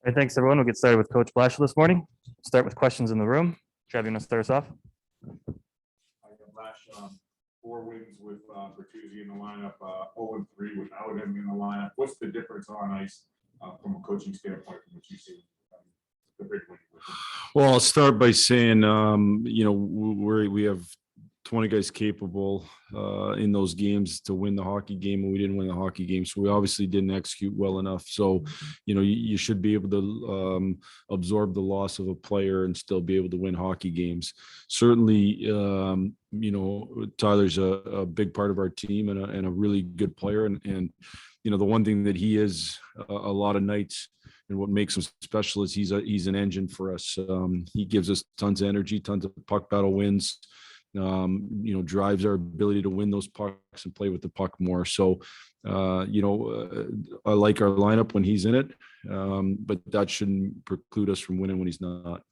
Hey, thanks, everyone. We'll get started with Coach Blashill this morning. Start with questions in the room. Trav, you want to start us off? I got Blash, 4 wins with Bertuzzi in the lineup, 0-3 without him in the lineup. What's the difference on ice from a coaching standpoint from what you see? The big win with him? Well, I'll start by saying, we have 20 guys capable in those games to win the hockey game, and we didn't win the hockey game. So we obviously didn't execute well enough. So, you should be able to absorb the loss of a player and still be able to win hockey games. Certainly, Tyler's a big part of our team and a really good player. And the one thing that he is a lot of nights, and what makes him special is he's an engine for us. He gives us tons of energy, tons of puck battle wins. Drives our ability to win those pucks and play with the puck more. So, I like our lineup when he's in it, but that shouldn't preclude us from winning when he's not.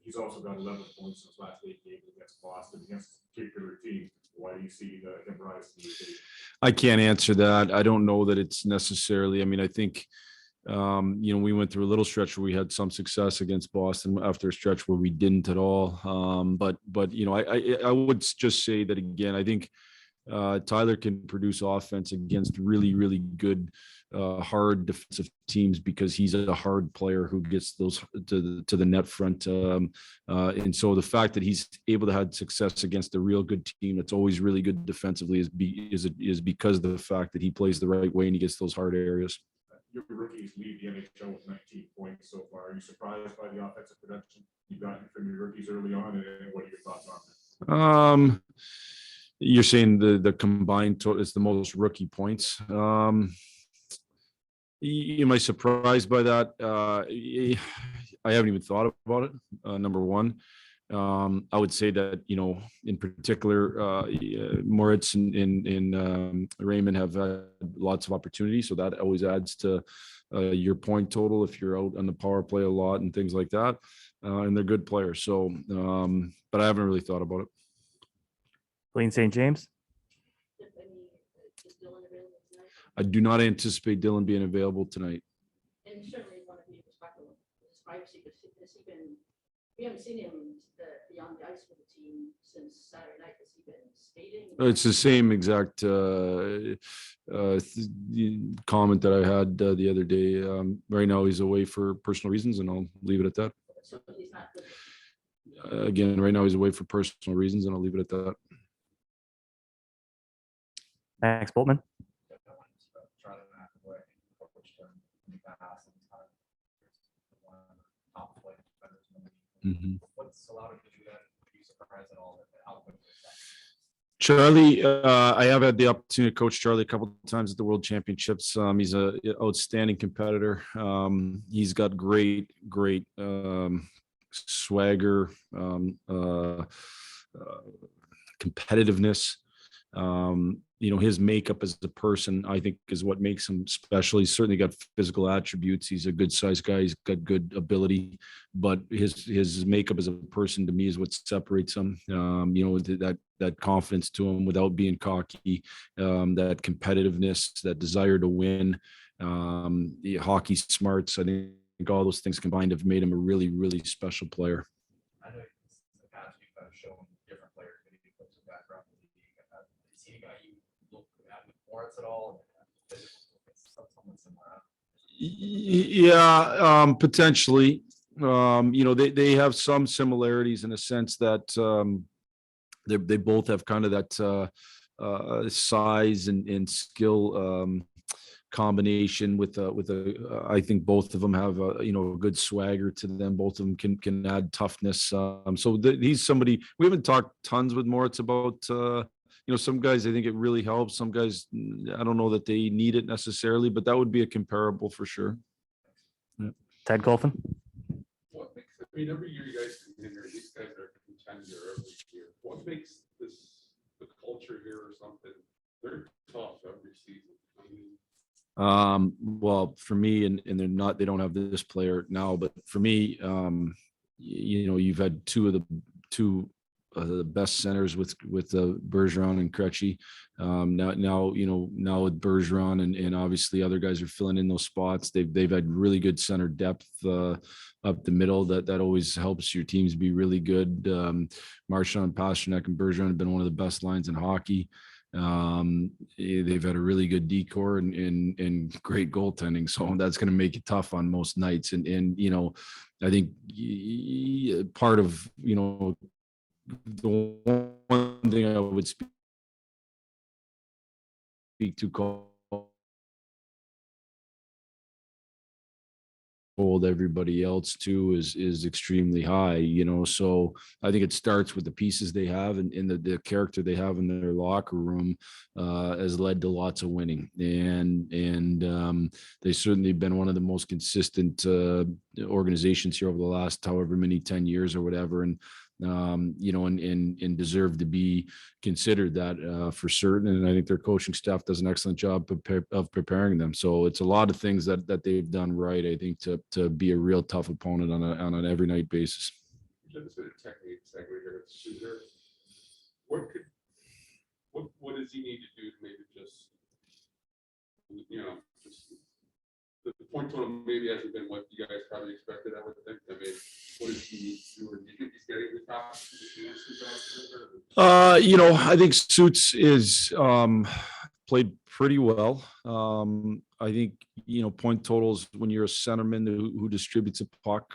He's also got 11 points in his last 8 games against Boston, against a particular team. Why do you see him rise to the occasion? I can't answer that. I don't know that it's necessarily. I mean, I think we went through a little stretch where we had some success against Boston after a stretch where we didn't at all. But I would just say that again. I think Tyler can produce offense against really, really good, hard defensive teams because he's a hard player who gets those to the net front. And so the fact that he's able to have success against a real good team that's always really good defensively is because of the fact that he plays the right way and he gets those hard areas. Your rookies lead the NHL with 19 points so far. Are you surprised by the offensive production you got from your rookies early on? And what are your thoughts on that? You're saying the combined total is the most rookie points. Am I surprised by that? I haven't even thought about it. Number one. I would say that, in particular, Moritz and Raymond have had lots of opportunities. So that always adds to your point total if you're out on the power play a lot and things like that. And they're good players. So, but I haven't really thought about it. Blaine St. James. I do not anticipate Dylan being available tonight. And certainly one of your perspective, his privacy, we haven't seen him beyond the ice with the team since Saturday night. Has he been skating? It's the same exact comment that I had the other day. Right now he's away for personal reasons, and I'll leave it at that. So he's not. Again, right now he's away for personal reasons, and I'll leave it at that. Max Boltman. Mm-hmm. What's allowed him to do that? Are you surprised at all at how quickly that? Charlie, I have had the opportunity to coach Charlie a couple of times at the World Championships. He's an outstanding competitor. He's got great swagger, competitiveness. His makeup as a person, I think, is what makes him special. He's certainly got physical attributes. He's a good sized guy. He's got good ability, but his makeup as a person to me is what separates him. That confidence to him without being cocky, that competitiveness, that desire to win, the hockey smarts. I think all those things combined have made him a really, really special player. I know in the past you've kind of shown different players maybe put some background in the league. Is he a guy you look at with Moritz at all? Someone similar. Yeah, potentially. They have some similarities in a sense that they both have kind of that size and skill combination with I think both of them have a good swagger to them. Both of them can add toughness. He's somebody we haven't talked tons with Moritz about. Some guys, I think it really helps. Some guys, I don't know that they need it necessarily, but that would be a comparable for sure. Yeah. Ted Colfin. What makes, every year you guys come in here, these guys are contender every year. What makes the culture here or something? They're tough every season. Well, for me, and they don't have this player now, but for me, you've had two the best centers with Bergeron and Krejci. Now with Bergeron and obviously other guys are filling in those spots. They've had really good center depth up the middle. That always helps your teams be really good. Marchand, Pasternak, and Bergeron have been one of the best lines in hockey. They've had a really good decor and great goaltending, so that's going to make it tough on most nights. And I think part of the one thing I would speak to hold everybody else too is extremely high, so I think it starts with the pieces they have and the character they have in their locker room has led to lots of winning, and they certainly been one of the most consistent organizations here over the last however many 10 years or whatever, and and deserve to be considered that for certain. And I think their coaching staff does an excellent job of preparing them. So it's a lot of things that they've done right, I think, to be a real tough opponent on an every night basis. Just a technique segue here. What does he need to do to maybe just the point total maybe hasn't been what you guys probably expected, I would think. I mean, what does he need to do? Or do you think he's getting the top? I think Suits is played pretty well. I think, point totals when you're a centerman who distributes a puck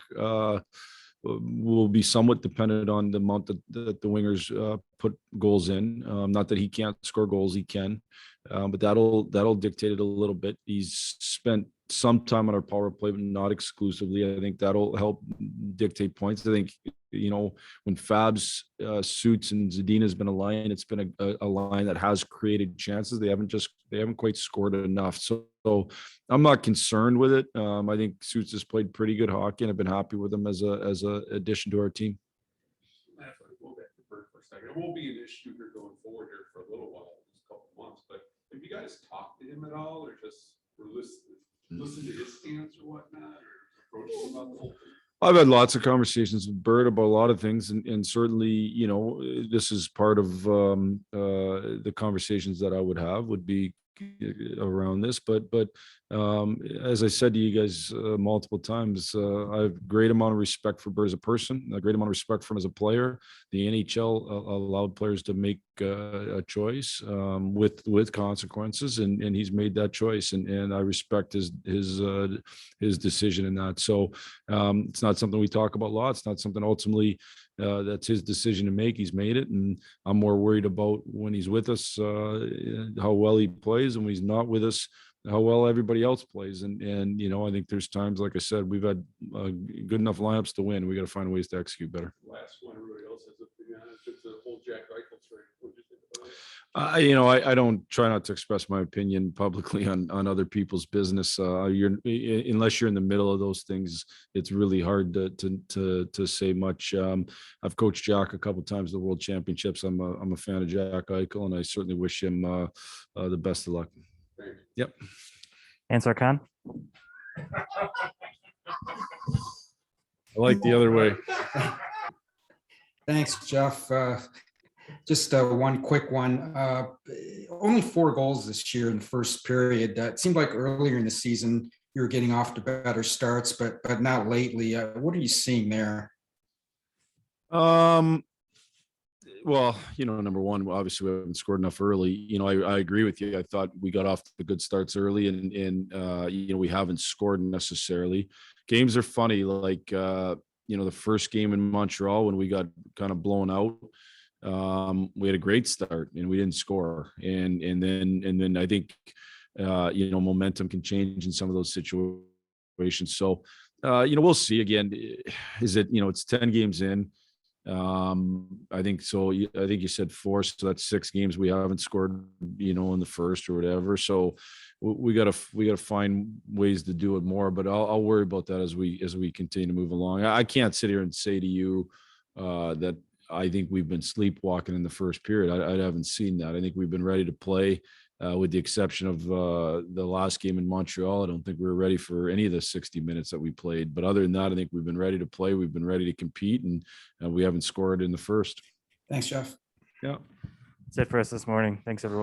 will be somewhat dependent on the amount that the wingers put goals in. Not that he can't score goals, he can. But that'll dictate it a little bit. He's spent some time on our power play, but not exclusively. I think that'll help dictate points. I think, when Fabs, Suits, and Zadina has been a line, it's been a line that has created chances. They haven't quite scored enough. So I'm not concerned with it. I think Suits has played pretty good hockey, and I've been happy with him as a addition to our team. We'll get to Bert for a second. It won't be an issue here going forward here for a little while, just a couple months. But have you guys talked to him at all, or just listen to his stance or whatnot, or approach him about the whole thing? I've had lots of conversations with Bert about a lot of things, and certainly, this is part of the conversations that I would be around this. But as I said to you guys multiple times, I have a great amount of respect for Bert as a person, a great amount of respect for him as a player. The NHL allowed players to make a choice with consequences, and he's made that choice, and I respect his decision in that. So it's not something we talk about a lot. It's not something ultimately that's his decision to make. He's made it, and I'm more worried about when he's with us, how well he plays, and when he's not with us, how well everybody else plays. And I think there's times, like I said, we've had good enough lineups to win. We got to find ways to execute better. Last one, everybody else has opinion on it. It's the whole Jack Eichel trade. What do you think about it? I don't try not to express my opinion publicly on other people's business. Unless you're in the middle of those things, it's really hard to say much. I've coached Jack a couple of times at the World Championships. I'm a fan of Jack Eichel, and I certainly wish him the best of luck. Thank you. Yep. Answer Khan. I like the other way. Thanks, Jeff. Just one quick one. Only 4 goals this year in the first period. It seemed like earlier in the season you were getting off to better starts, but not lately. What are you seeing there? Well, number one, obviously we haven't scored enough early. I agree with you. I thought we got off to good starts early, and we haven't scored necessarily. Games are funny. Like, the first game in Montreal when we got kind of blown out, we had a great start and we didn't score. And then I think, momentum can change in some of those situations. So, we'll see. Again, is it, it's 10 games in. I think so. I think you said 4, so that's 6 games we haven't scored, in the first or whatever. So we gotta find ways to do it more. But I'll worry about that as we continue to move along. I can't sit here and say to you that I think we've been sleepwalking in the first period. I haven't seen that. I think we've been ready to play. With the exception of the last game in Montreal. I don't think we were ready for any of the 60 minutes that we played. But other than that, I think we've been ready to play. We've been ready to compete, and we haven't scored in the first. Thanks, Jeff. Yeah. That's it for us this morning. Thanks, everyone.